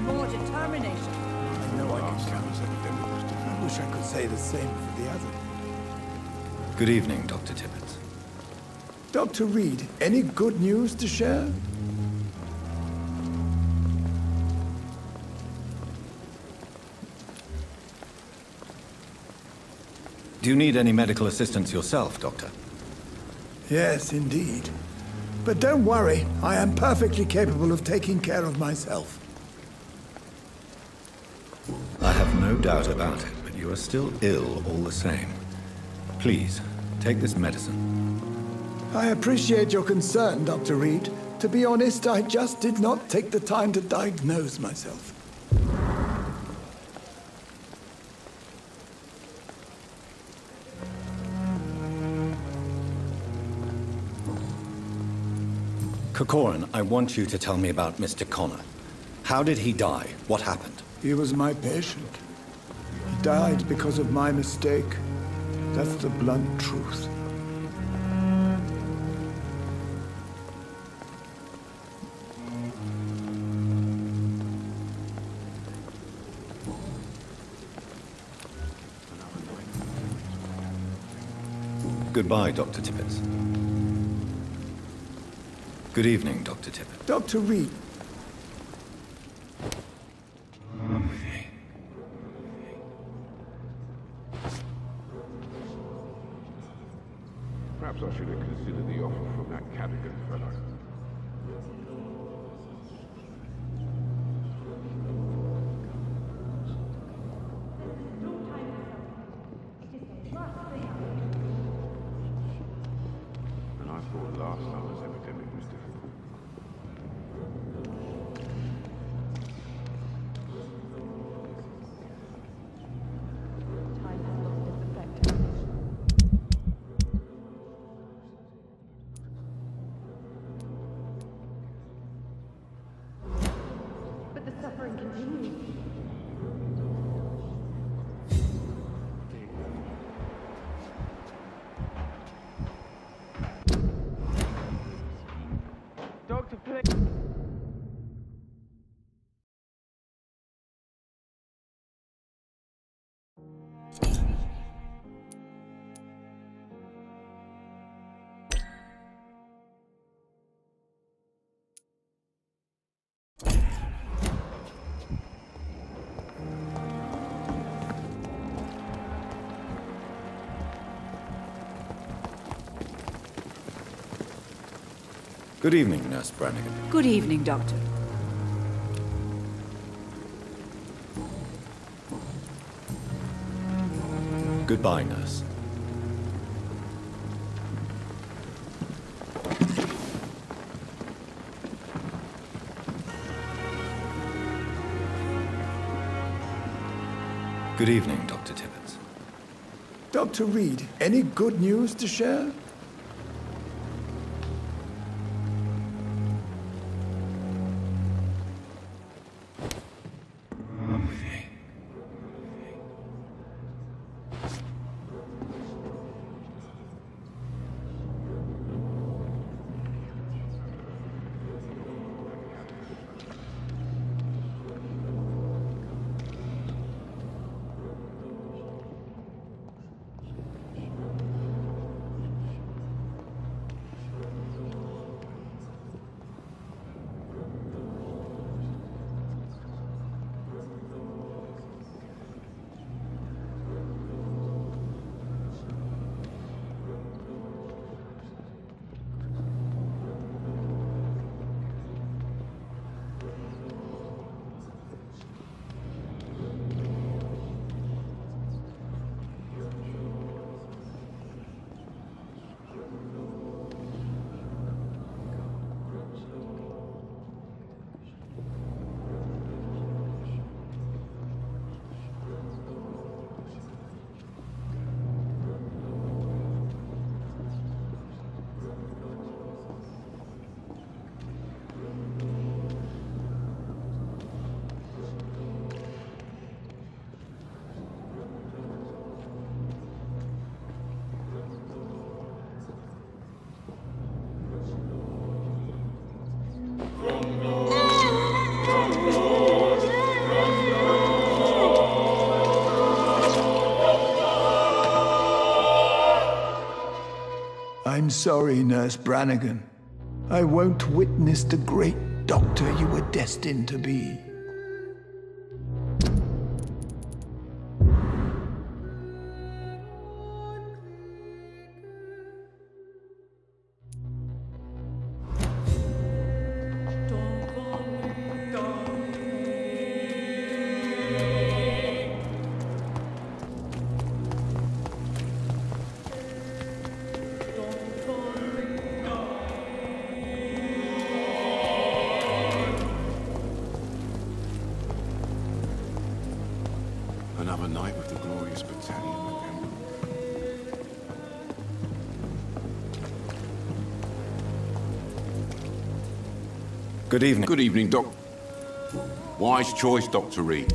more determination. I know I can count as epidemic. I wish I could say the same for the other. Good evening, Dr. Tippett. Dr. Reed, any good news to share? Do you need any medical assistance yourself, Doctor? Yes, indeed. But don't worry, I am perfectly capable of taking care of myself. I have no doubt about it, but you are still ill all the same. Please, take this medicine. I appreciate your concern, Dr. Reed. To be honest, I just did not take the time to diagnose myself. Corcoran, I want you to tell me about Mr. Connor. How did he die? What happened? He was my patient. He died because of my mistake. That's the blunt truth. Goodbye, Dr. Tippett. Good evening, Dr. Tippett. Dr. Reed. Perhaps I should have considered the offer from that Cadogan fellow. And I thought last summer's epidemic was difficult. But the suffering continues. Doctor, please. Good evening, Nurse Brannigan. Good evening, Doctor. Goodbye, Nurse. Good evening, Dr. Tippett. Dr. Reed, any good news to share? I'm sorry, Nurse Brannigan. I won't witness the great doctor you were destined to be. Another night with the glorious battalion of them. Good evening. Good evening, Doc. Wise choice, Dr. Reed.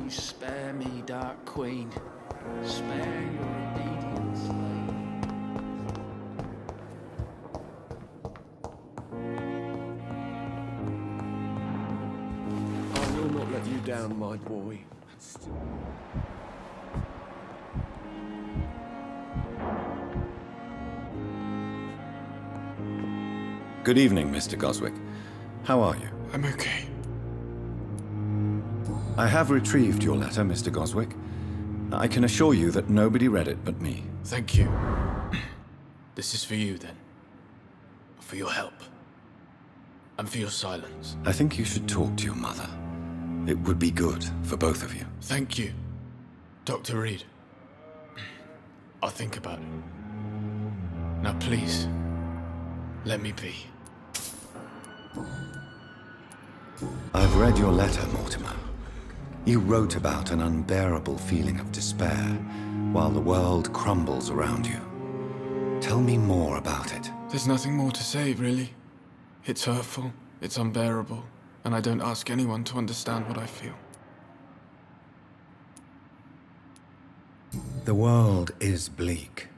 Spare me, Dark Queen. Spare your obedient slave. I will not let you down, my boy. Good evening, Mr. Goswick. How are you? I'm okay. I have retrieved your letter, Mr. Goswick. I can assure you that nobody read it but me. Thank you. This is for you, then. For your help. And for your silence. I think you should talk to your mother. It would be good for both of you. Thank you, Dr. Reed. I'll think about it. Now, please, let me be. I've read your letter, Mortimer. You wrote about an unbearable feeling of despair while the world crumbles around you. Tell me more about it. There's nothing more to say, really. It's hurtful, it's unbearable, and I don't ask anyone to understand what I feel. The world is bleak,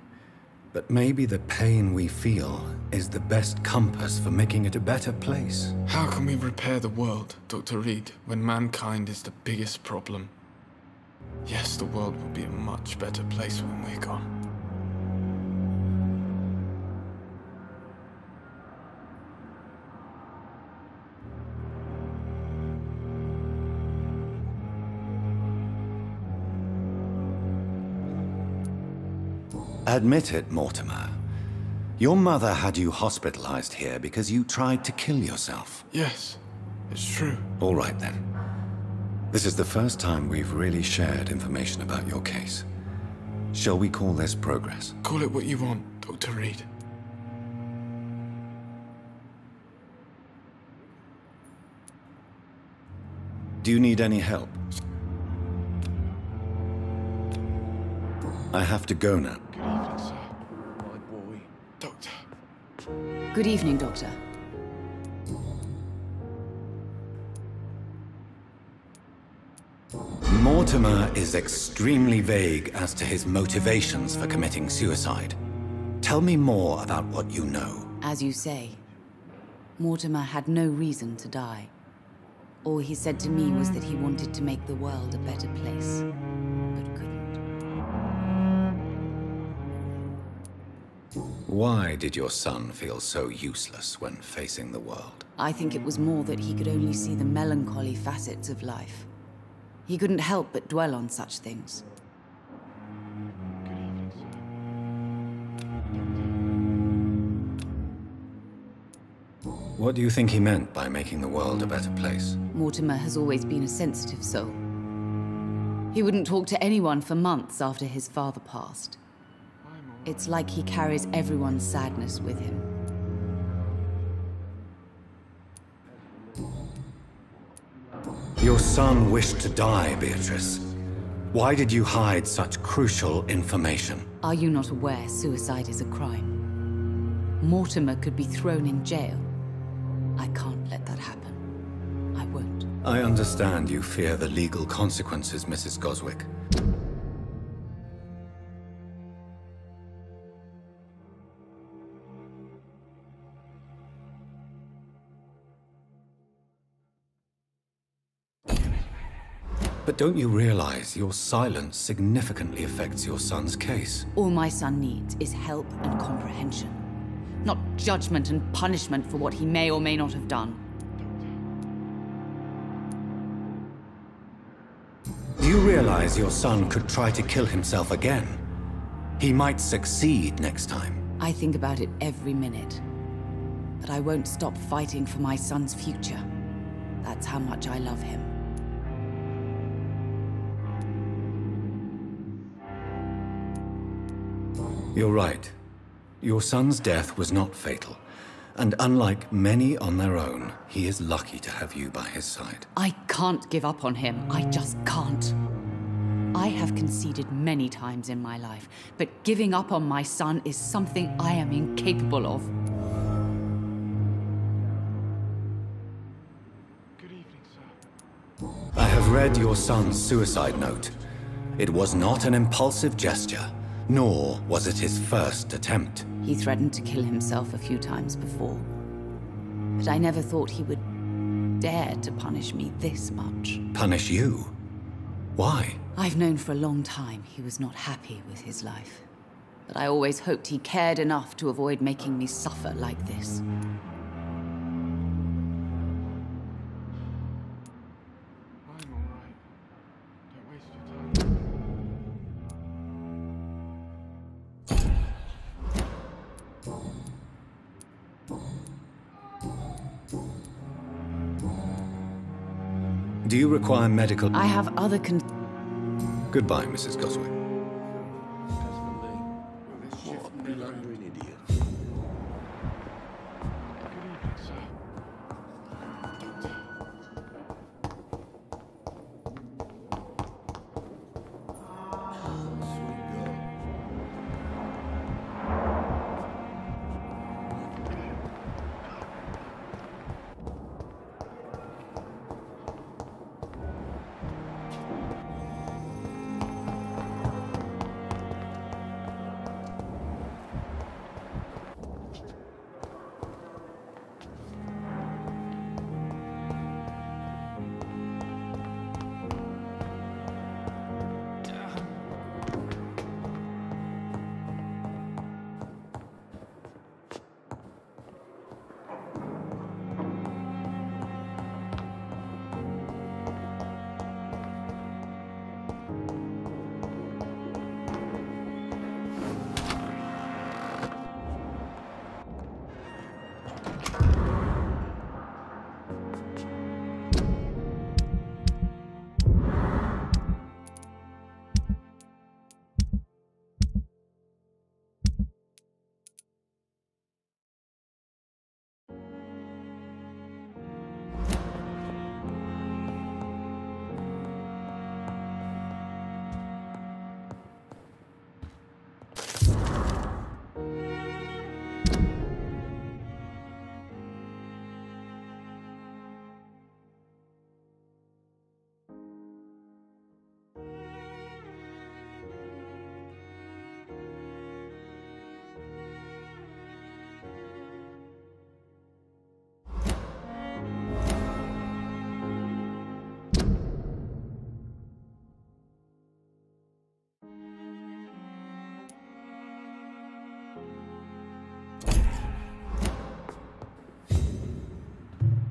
but maybe the pain we feel is the best compass for making it a better place. How can we repair the world, Dr. Reed, when mankind is the biggest problem? Yes, the world will be a much better place when we're gone. Admit it, Mortimer. Your mother had you hospitalized here because you tried to kill yourself. Yes, it's true. All right, then. This is the first time we've really shared information about your case. Shall we call this progress? Call it what you want, Dr. Reed. Do you need any help? I have to go now. Good evening, sir. My boy. Doctor. Good evening, Doctor. Mortimer is extremely vague as to his motivations for committing suicide. Tell me more about what you know. As you say, Mortimer had no reason to die. All he said to me was that he wanted to make the world a better place, but couldn't. Why did your son feel so useless when facing the world? I think it was more that he could only see the melancholy facets of life. He couldn't help but dwell on such things. Good evening, sir. What do you think he meant by making the world a better place? Mortimer has always been a sensitive soul. He wouldn't talk to anyone for months after his father passed. It's like he carries everyone's sadness with him. Your son wished to die, Beatrice. Why did you hide such crucial information? Are you not aware suicide is a crime? Mortimer could be thrown in jail. I can't let that happen. I won't. I understand you fear the legal consequences, Mrs. Goswick. But don't you realize your silence significantly affects your son's case? All my son needs is help and comprehension, not judgment and punishment for what he may or may not have done. Do you realize your son could try to kill himself again? He might succeed next time. I think about it every minute. But I won't stop fighting for my son's future. That's how much I love him. You're right. Your son's death was not fatal. And unlike many on their own, he is lucky to have you by his side. I can't give up on him. I just can't. I have conceded many times in my life, but giving up on my son is something I am incapable of. Good evening, sir. I have read your son's suicide note. It was not an impulsive gesture, nor was it his first attempt. He threatened to kill himself a few times before. But I never thought he would dare to punish me this much. Punish you? Why? I've known for a long time he was not happy with his life. But I always hoped he cared enough to avoid making me suffer like this. I'm all right. Don't waste your time. Do you require medical... I have other Goodbye, Mrs. Goswick. What a blundering idiot. Good evening, sir. Sweet girl.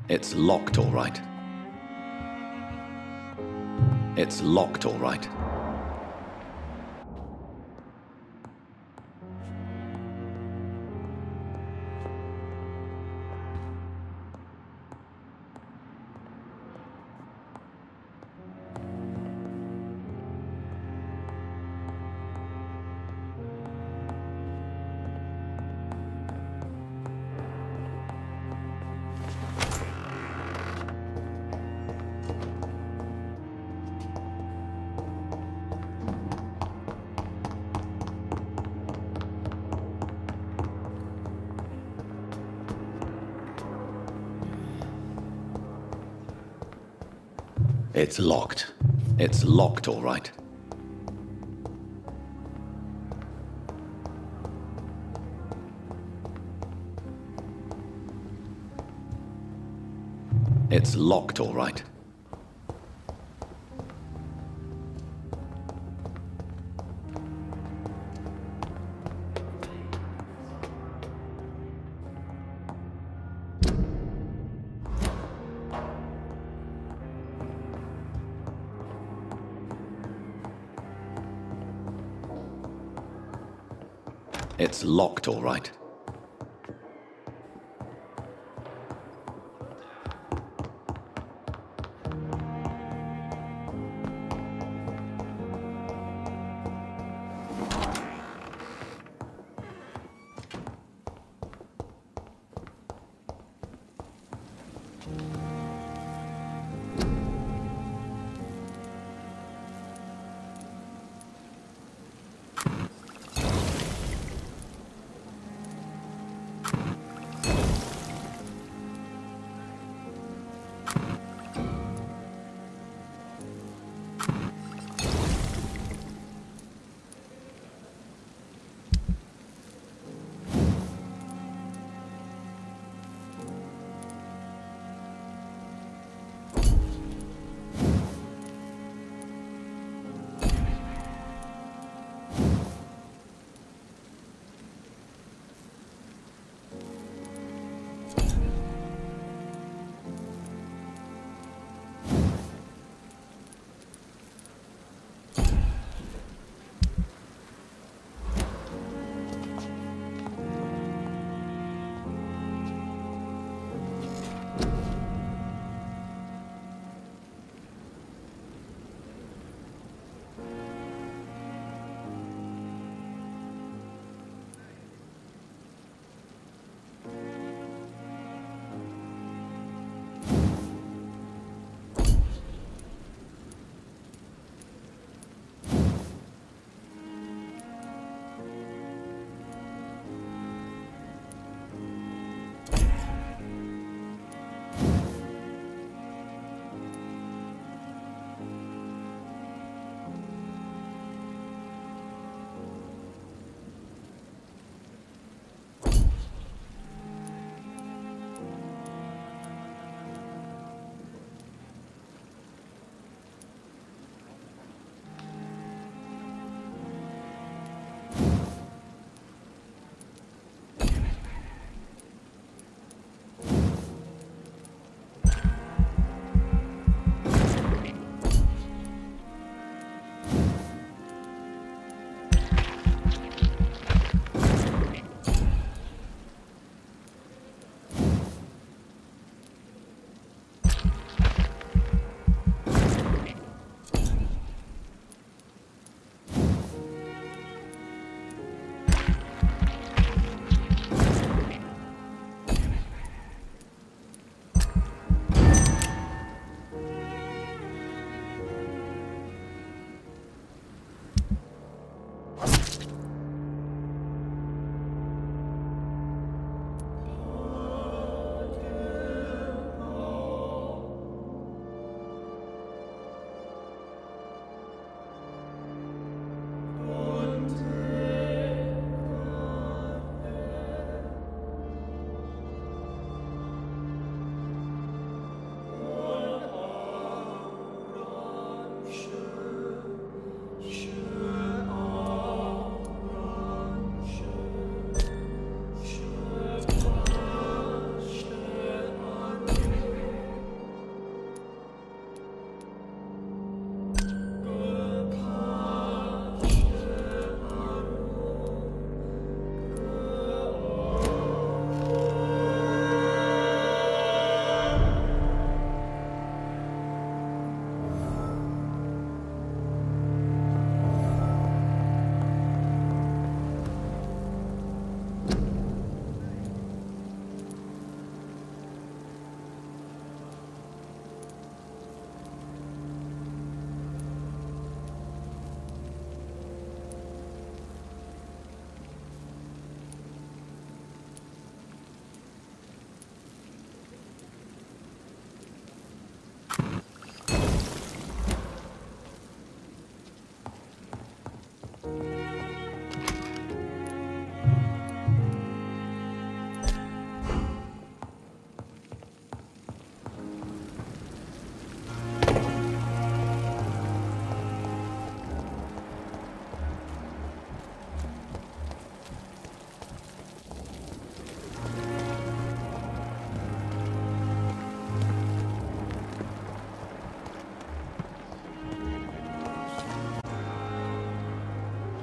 It's locked, all right. It's locked, all right. It's locked. It's locked, all right. It's locked, all right. It's locked, all right.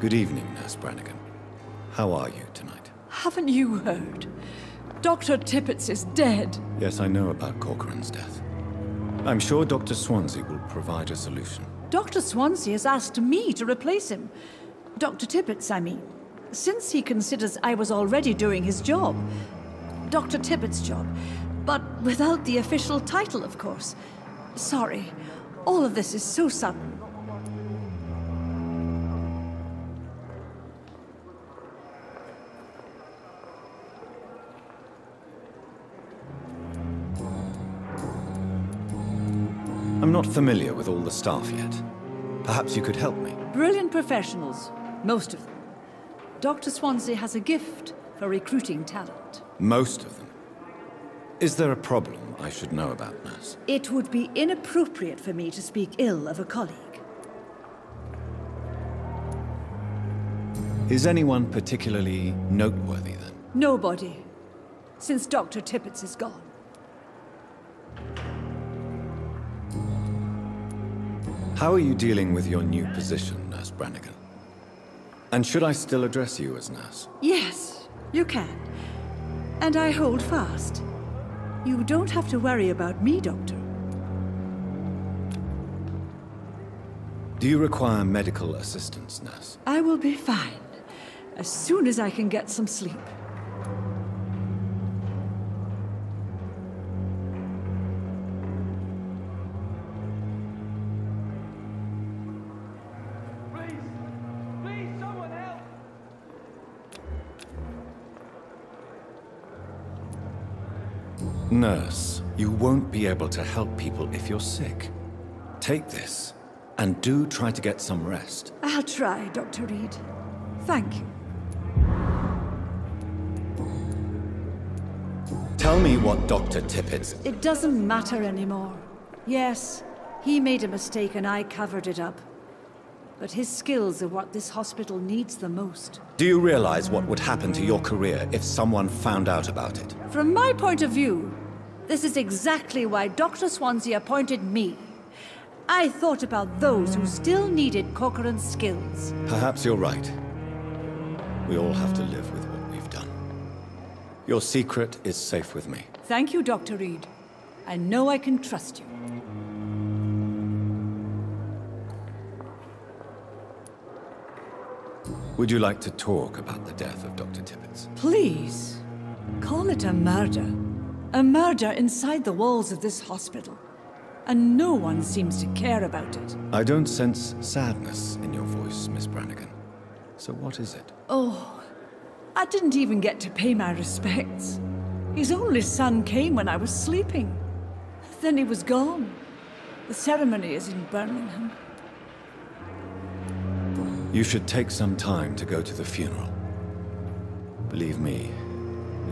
Good evening, Nurse Brannigan. How are you tonight? Haven't you heard? Dr. Tippett is dead. Yes, I know about Corcoran's death. I'm sure Dr. Swansea will provide a solution. Dr. Swansea has asked me to replace him. Dr. Tippett, I mean. Since he considers I was already doing his job. Dr. Tippett's job. But without the official title, of course. Sorry. All of this is so sudden. I'm not familiar with all the staff yet. Perhaps you could help me. Brilliant professionals. Most of them. Dr. Swansea has a gift for recruiting talent. Most of them? Is there a problem I should know about, Nurse? It would be inappropriate for me to speak ill of a colleague. Is anyone particularly noteworthy, then? Nobody. Since Dr. Tippett is gone. How are you dealing with your new position, Nurse Brannigan? And should I still address you as Nurse? Yes, you can. And I hold fast. You don't have to worry about me, Doctor. Do you require medical assistance, Nurse? I will be fine, as soon as I can get some sleep. Nurse, you won't be able to help people if you're sick. Take this, and do try to get some rest. I'll try, Dr. Reed. Thank you. Tell me what Dr. Tippett's... It doesn't matter anymore. Yes, he made a mistake and I covered it up. But his skills are what this hospital needs the most. Do you realize what would happen to your career if someone found out about it? From my point of view, this is exactly why Dr. Swansea appointed me. I thought about those who still needed Corcoran's skills. Perhaps you're right. We all have to live with what we've done. Your secret is safe with me. Thank you, Dr. Reed. I know I can trust you. Would you like to talk about the death of Dr. Tippett? Please. Call it a murder. A murder inside the walls of this hospital. And no one seems to care about it. I don't sense sadness in your voice, Miss Brannigan. So what is it? Oh, I didn't even get to pay my respects. His only son came when I was sleeping. Then he was gone. The ceremony is in Birmingham. You should take some time to go to the funeral. Believe me,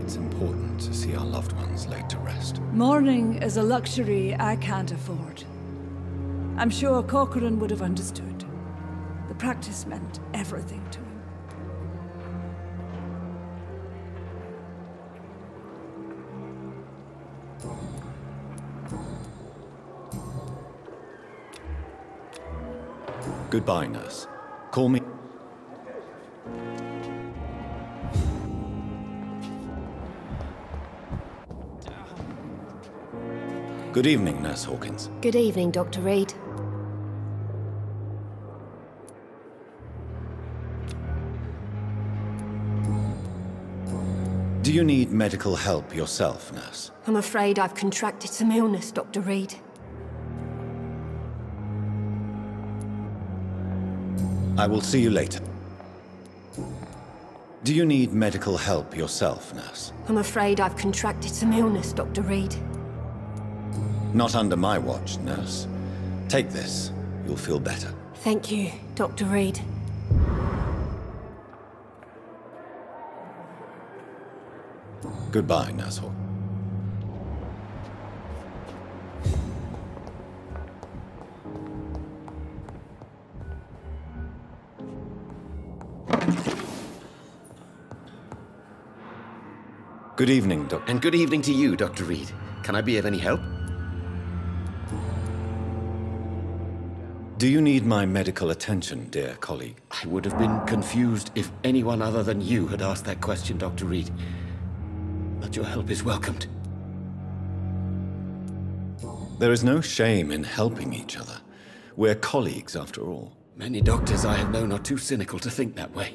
it's important to see our loved ones laid to rest. Mourning is a luxury I can't afford. I'm sure Corcoran would have understood. The practice meant everything to him. Goodbye, nurse. Call me. Good evening, Nurse Hawkins. Good evening, Dr. Reed. Do you need medical help yourself, nurse? I'm afraid I've contracted some illness, Dr. Reed. I will see you later. Do you need medical help yourself, nurse? I'm afraid I've contracted some illness, Dr. Reed. Not under my watch, nurse. Take this. You'll feel better. Thank you, Dr. Reed. Goodbye, Nurse Hawkins. Good evening, Doctor. And good evening to you, Dr. Reed. Can I be of any help? Do you need my medical attention, dear colleague? I would have been confused if anyone other than you had asked that question, Dr. Reed. But your help is welcomed. There is no shame in helping each other. We're colleagues, after all. Many doctors I have known are too cynical to think that way.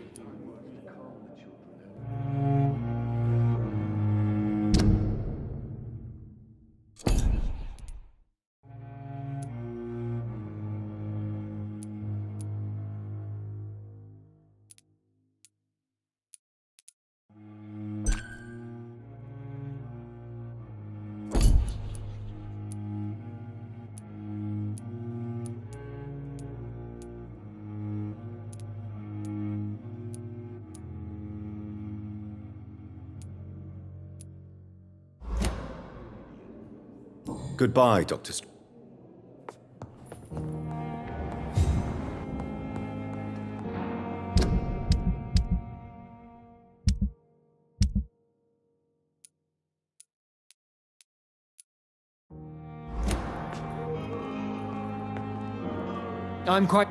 Goodbye, Dr. I'm quite...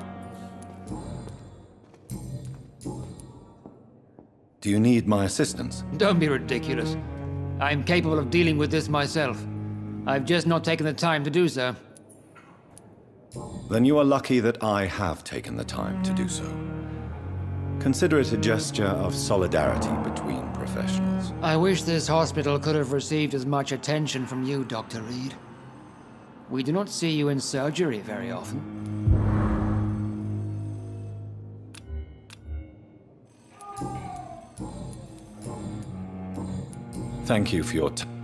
Do you need my assistance? Don't be ridiculous. I'm capable of dealing with this myself. I've just not taken the time to do so. Then you are lucky that I have taken the time to do so. Consider it a gesture of solidarity between professionals. I wish this hospital could have received as much attention from you, Dr. Reed. We do not see you in surgery very often. Thank you for your time.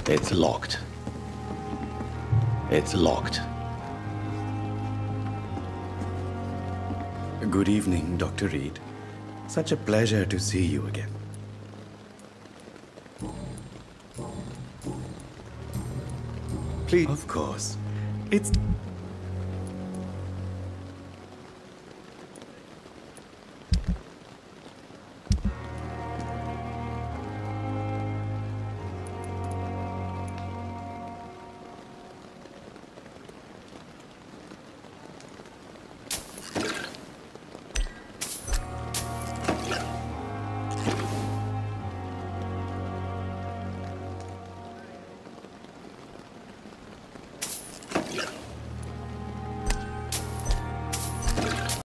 It's locked. It's locked. Good evening, Dr. Reed. Such a pleasure to see you again. Please. Of course. It's...